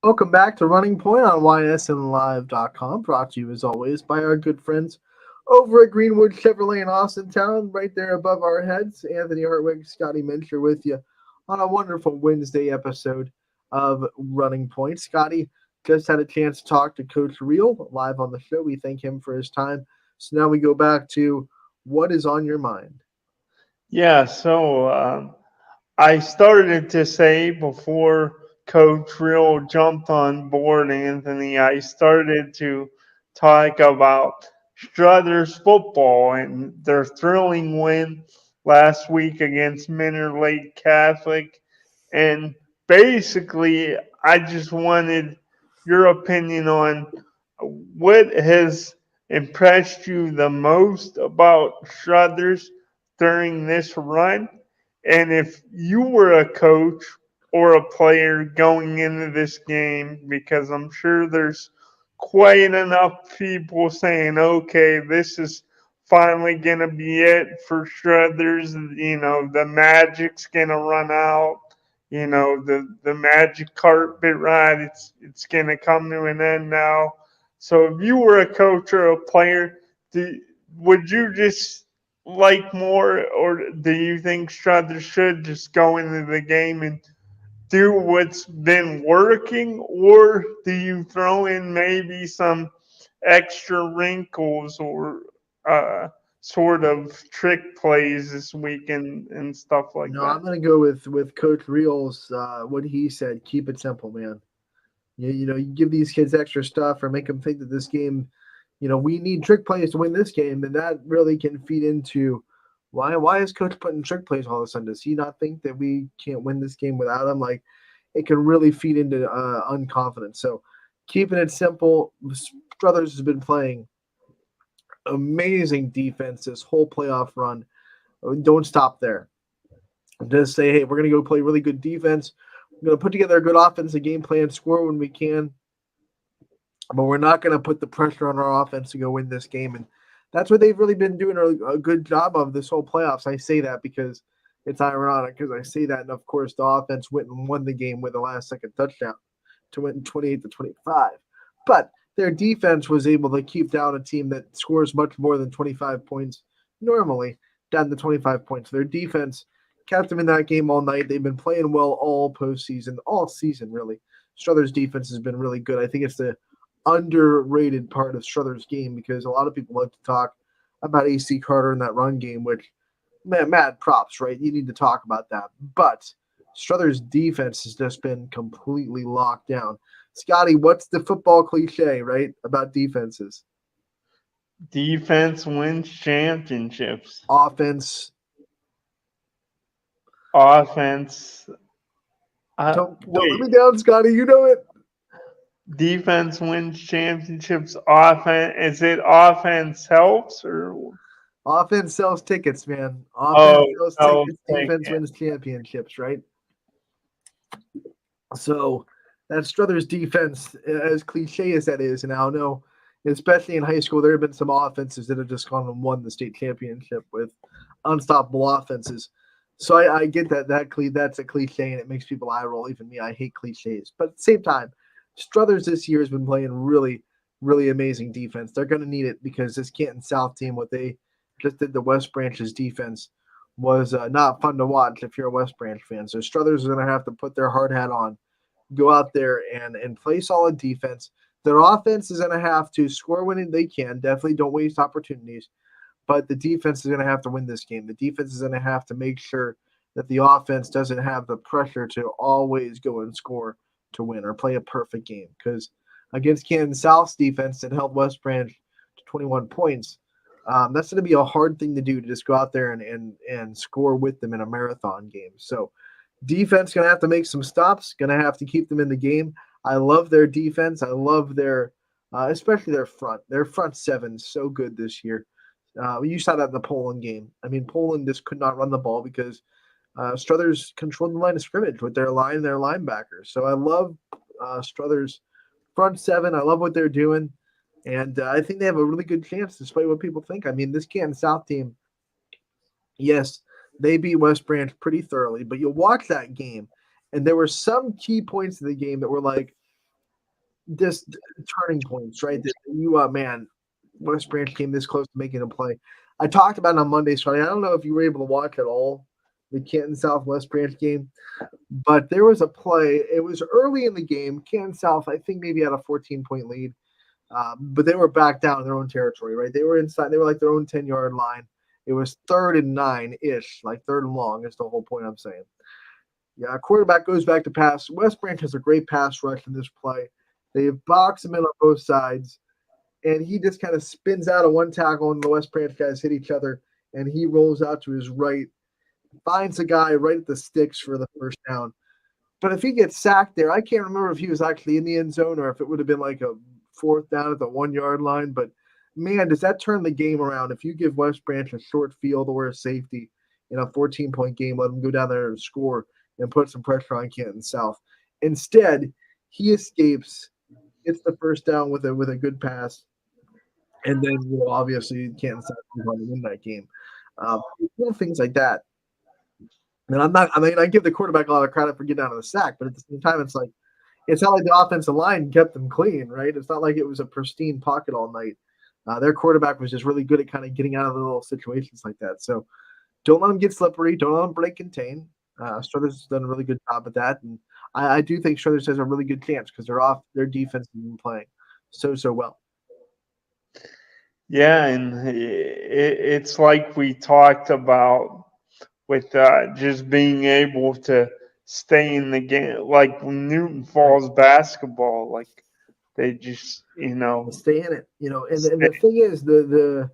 C: Welcome back to Running Point on ysnlive.com, brought to you as always by our good friends over at Greenwood Chevrolet in Austintown, right there above our heads. Anthony Hartwig, Scotty Mincher with you on a wonderful Wednesday episode of Running Point. Scotty just had a chance to talk to Coach Reel live on the show. We thank him for his time. So now we go back to what is on your mind.
D: Yeah, so I started to say before Coach Real jumped on board, Anthony, I started to talk about Struthers football and their thrilling win last week against Minter Lake Catholic. And basically, I just wanted your opinion on what has impressed you the most about Struthers during this run. And if you were a coach or a player going into this game, because I'm sure there's quite enough people saying, okay, this is finally going to be it for Struthers. You know, the magic's going to run out. You know, the magic carpet ride, it's going to come to an end now. So if you were a coach or a player, would you just like more, or do you think Struthers should just go into the game and do what's been working, or do you throw in maybe some extra wrinkles or sort of trick plays this week and stuff like that?
C: I'm going to go with Coach Reel's what he said. Keep it simple, man. You know, you give these kids extra stuff or make them think that this game, you know, we need trick plays to win this game, and that really can feed into why is Coach putting trick plays all of a sudden? Does he not think that we can't win this game without him? Like, it can really feed into unconfidence. So keeping it simple. Struthers has been playing amazing defense this whole playoff run. Don't stop there. Just say, hey, we're going to go play really good defense. We're going to put together a good offensive game plan, score when we can. But we're not going to put the pressure on our offense to go win this game. And that's what they've really been doing a good job of this whole playoffs. I say that because it's ironic, because I say that, and of course the offense went and won the game with a last-second touchdown. to win 28-25. But their defense was able to keep down a team that scores much more than 25 points normally, down to 25 points. Their defense kept them in that game all night. They've been playing well all postseason, all season, really. Struthers' defense has been really good. I think it's the underrated part of Struthers' game because a lot of people like to talk about AC Carter in that run game, which, man, mad props, right? You need to talk about that. But Struthers' defense has just been completely locked down. Scotty, what's the football cliche, right, about defenses?
D: Defense wins championships.
C: Offense.
D: Offense.
C: Don't let me down, Scotty. You know it.
D: Defense wins championships. Offense. Is it offense helps or?
C: Offense sells tickets, man. Offense sells tickets. Defense
D: it.
C: wins championships, right? So that Struthers defense, as cliche as that is, and I know, especially in high school, there have been some offenses that have just gone and won the state championship with unstoppable offenses. So I get that's a cliche, and it makes people eye roll. Even me, I hate cliches. But at the same time, Struthers this year has been playing really, really amazing defense. They're going to need it because this Canton South team, what they just did to West Branch's defense was not fun to watch if you're a West Branch fan. So Struthers are going to have to put their hard hat on, go out there and play solid defense. Their offense is going to have to score when they can. Definitely don't waste opportunities. But the defense is going to have to win this game. The defense is going to have to make sure that the offense doesn't have the pressure to always go and score to win or play a perfect game. Because against Canton South's defense that held West Branch to 21 points, that's going to be a hard thing to do, to just go out there and score with them in a marathon game. So defense going to have to make some stops, going to have to keep them in the game. I love their defense. I love their especially their front. Their front seven so good this year. You saw that in the Poland game. I mean, Poland just could not run the ball because Struthers controlled the line of scrimmage with their linebackers. So I love Struthers' front seven. I love what they're doing. And I think they have a really good chance, despite what people think. I mean, this Canton South team, yes, they beat West Branch pretty thoroughly, but you'll watch that game, and there were some key points of the game that were like just turning points, right? That man, West Branch came this close to making a play. I talked about it on Monday, so I don't know if you were able to watch at all the Canton South West Branch game, but there was a play. It was early in the game. Canton South, I think, maybe had a 14-point lead, but they were back down in their own territory, right? They were inside. They were like their own 10-yard line. It was 3rd and 9-ish, like 3rd and long is the whole point I'm saying. Yeah, quarterback goes back to pass. West Branch has a great pass rush in this play. They box him in on both sides, and he just kind of spins out of one tackle, and the West Branch guys hit each other, and he rolls out to his right, finds a guy right at the sticks for the first down. But if he gets sacked there, I can't remember if he was actually in the end zone or if it would have been like a 4th down at the 1-yard line. But, man, does that turn the game around if you give West Branch a short field or a safety in a 14-point game, let them go down there and score and put some pressure on Canton South. Instead, he escapes, gets the first down with a good pass, and then obviously Canton South is going to win that game. Little things like that. And I give the quarterback a lot of credit for getting out of the sack, but at the same time, it's not like the offensive line kept them clean, right? It's not like it was a pristine pocket all night. Their quarterback was just really good at kind of getting out of the little situations like that. So don't let them get slippery. Don't let them break contain. Struthers has done a really good job at that, and I do think Struthers has a really good chance because their defense has been playing so well.
D: Yeah, and it's like we talked about with just being able to stay in the game, like Newton Falls basketball, like they just
C: stay in it, And the thing is, the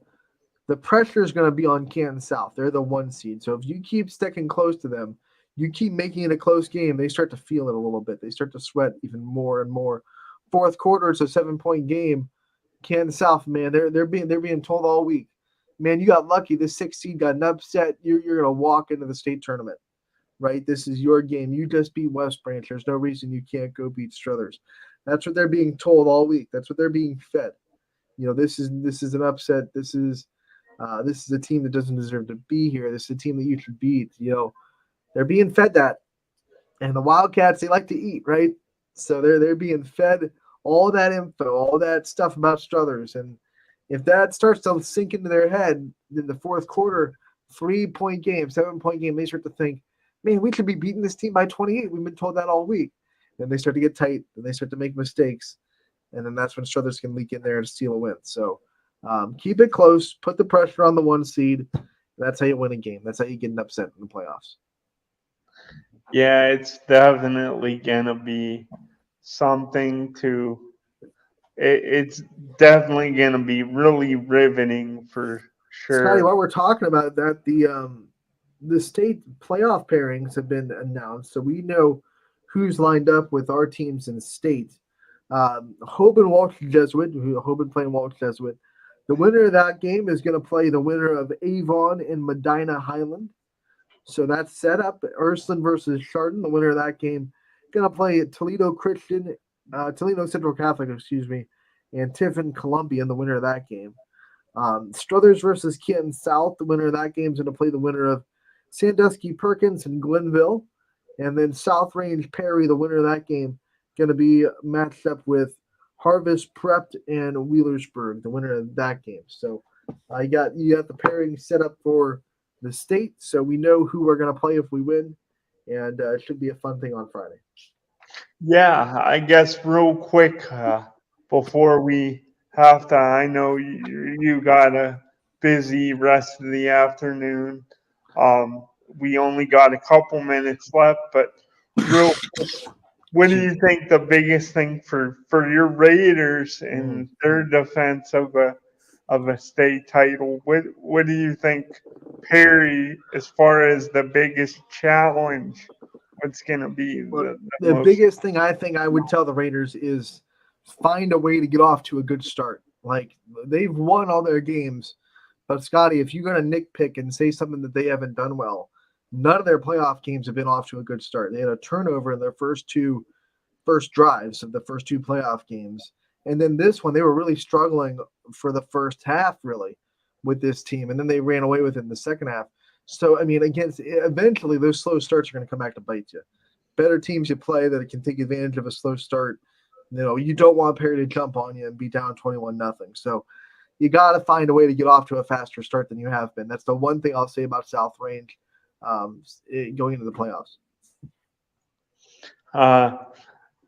C: pressure is going to be on Canton South. They're the 1 seed, so if you keep sticking close to them, you keep making it a close game, they start to feel it a little bit. They start to sweat even more and more. Fourth quarter, it's a 7-point game. Canton South, man, they're being told all week, man, you got lucky. This 6th seed got an upset. You're going to walk into the state tournament, right? This is your game. You just beat West Branch. There's no reason you can't go beat Struthers. That's what they're being told all week. That's what they're being fed. This is an upset. This is a team that doesn't deserve to be here. This is a team that you should beat. They're being fed that. And the Wildcats, they like to eat, right? So they're being fed all that info, all that stuff about Struthers. And if that starts to sink into their head in the fourth quarter, 3-point game, 7-point game, they start to think, man, we should be beating this team by 28. We've been told that all week. Then they start to get tight, and they start to make mistakes. And then that's when Struthers can leak in there and steal a win. So keep it close, put the pressure on the 1 seed. That's how you win a game. That's how you get an upset in the playoffs.
D: Yeah, it's definitely going to be something to it's definitely going to be really riveting for sure.
C: Scotty, while we're talking about that, the state playoff pairings have been announced, so we know who's lined up with our teams in state. Hope and Walsh Jesuit, Hope and playing Walsh Jesuit. The winner of that game is going to play the winner of Avon and Medina Highland. So that's set up. Ursuline versus Chardon. The winner of that game going to play Toledo Central Catholic, and Tiffin Columbian, the winner of that game. Struthers versus Canton South. The winner of that game is going to play the winner of Sandusky Perkins and Glenville. And then South Range Perry, the winner of that game, going to be matched up with Harvest Prepped and Wheelersburg, the winner of that game. So you got the pairing set up for the state, so we know who we're going to play if we win, and it should be a fun thing on Friday.
D: Yeah, I guess real quick before we have to, I know you got a busy rest of the afternoon. We only got a couple minutes left, but real quick, what do you think the biggest thing for your Raiders in their defense of a state title? What do you think, Perry, as far as the biggest challenge? What's going to be
C: the biggest thing I think I would tell the Raiders is find a way to get off to a good start. Like, they've won all their games, but Scotty, if you're going to nitpick and say something that they haven't done well, none of their playoff games have been off to a good start. They had a turnover in their first drives of the first 2 playoff games. And then this one, they were really struggling for the first half, really, with this team. And then they ran away with it in the second half. So, I mean, eventually those slow starts are going to come back to bite you. Better teams you play that can take advantage of a slow start. You don't want Perry to jump on you and be down 21-0. So you got to find a way to get off to a faster start than you have been. That's the one thing I'll say about South Range going into the playoffs.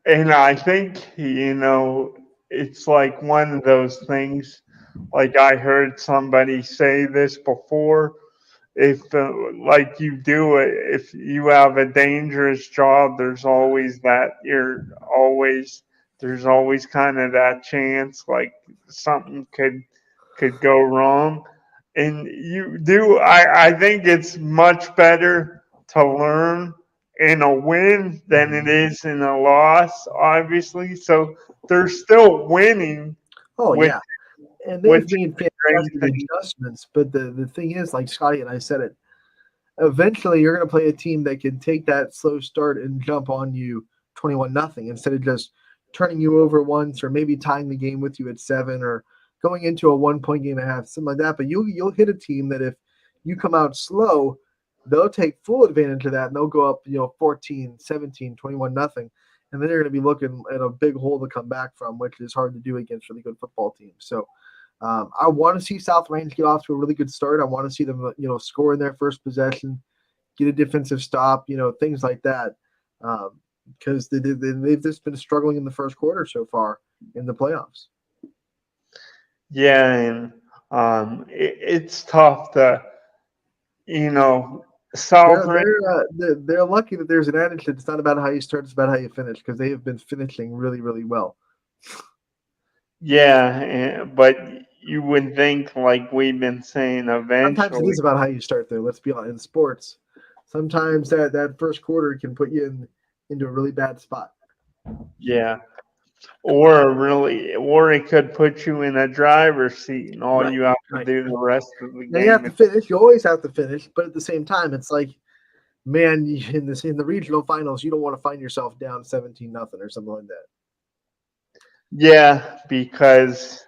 D: And I think, it's like one of those things, like I heard somebody say this before, if like you do it, if you have a dangerous job, there's always kind of that chance, like something could go wrong. And I think it's much better to learn in a win than it is in a loss, obviously. So they're still winning.
C: Oh, yeah. And they've made fantastic adjustments. But the thing is, like Scotty and I said it, eventually you're going to play a team that can take that slow start and jump on you 21-0 instead of just turning you over once or maybe tying the game with you at 7 or going into a 1-point game and a half, something like that. But you'll hit a team that if you come out slow, they'll take full advantage of that and they'll go up, 14, 17, 21-0. And then you're going to be looking at a big hole to come back from, which is hard to do against really good football teams. So I want to see South Range get off to a really good start. I want to see them, score in their first possession, get a defensive stop, things like that. Because they've just been struggling in the first quarter so far in the playoffs.
D: Yeah, and it's tough to, South Range.
C: They're lucky that there's an adage that it's not about how you start, it's about how you finish, because they have been finishing really, really well.
D: Yeah, but you would think, like we've been saying, eventually.
C: Sometimes it is about how you start, though. Let's be honest. In sports, sometimes that first quarter can put you into a really bad spot.
D: Yeah. Or it could put you in a driver's seat, and all you have to do the rest of the game.
C: You have to finish. You always have to finish, but at the same time, it's like, man, in the regional finals, you don't want to find yourself down 17-0 or something like that.
D: Yeah, because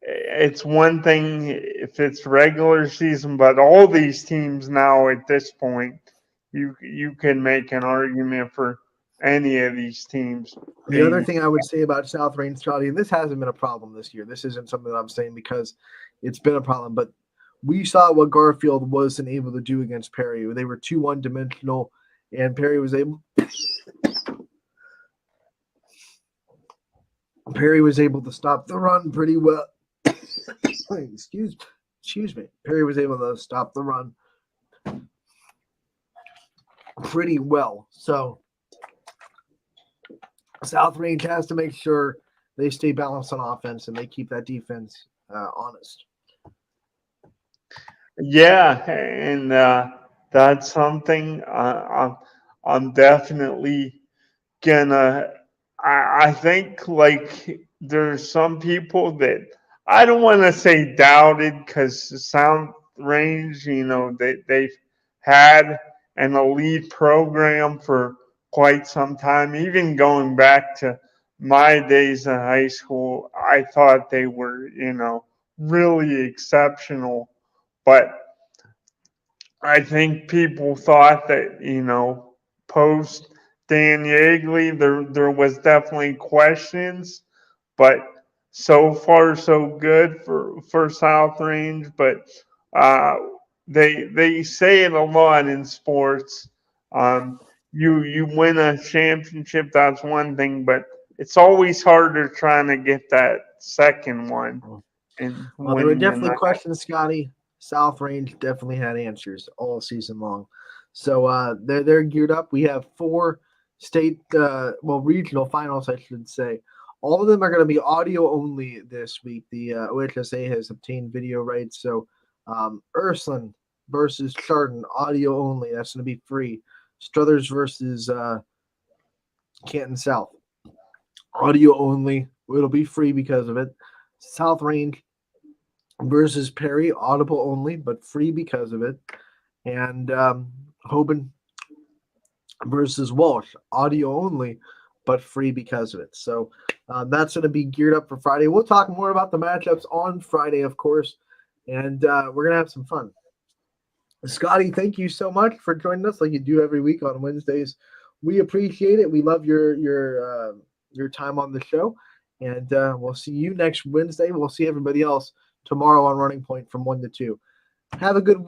D: it's one thing if it's regular season, but all these teams now at this point, you can make an argument for any of these teams.
C: The other thing I would say about South Range, Scotty, and this hasn't been a problem this year. This isn't something that I'm saying because it's been a problem, but we saw what Garfield wasn't able to do against Perry. They were too one-dimensional, and Perry was able to stop the run pretty well. Excuse me. Perry was able to stop the run pretty well. So South Range has to make sure they stay balanced on offense and they keep that defense honest.
D: Yeah, and that's something I'm definitely gonna. I think like there's some people that I don't want to say doubted because Sound Range, they've had an elite program for quite some time. Even going back to my days in high school, I thought they were, really exceptional. But I think people thought that, post Dan Yeagley, there was definitely questions, but so far so good for South Range. But they say it a lot in sports. You win a championship, that's one thing, but it's always harder trying to get that second one. And
C: Well, there were
D: when you're
C: definitely
D: not.
C: questions, Scotty. South Range definitely had answers all season long. So they're geared up. We have 4 state, regional finals, I should say. All of them are going to be audio only this week. The OHSA has obtained video rights. So Ursuline versus Chardon, audio only. That's going to be free. Struthers versus Canton South, audio only. It'll be free because of it. South Range versus Perry, audible only, but free because of it. And Hoban versus Walsh, audio only, but free because of it. So that's going to be geared up for Friday. We'll talk more about the matchups on Friday, of course, and we're going to have some fun. Scotty, thank you so much for joining us like you do every week on Wednesdays. We appreciate it. We love your time on the show, and we'll see you next Wednesday. We'll see everybody else tomorrow on Running Point from 1 to 2. Have a good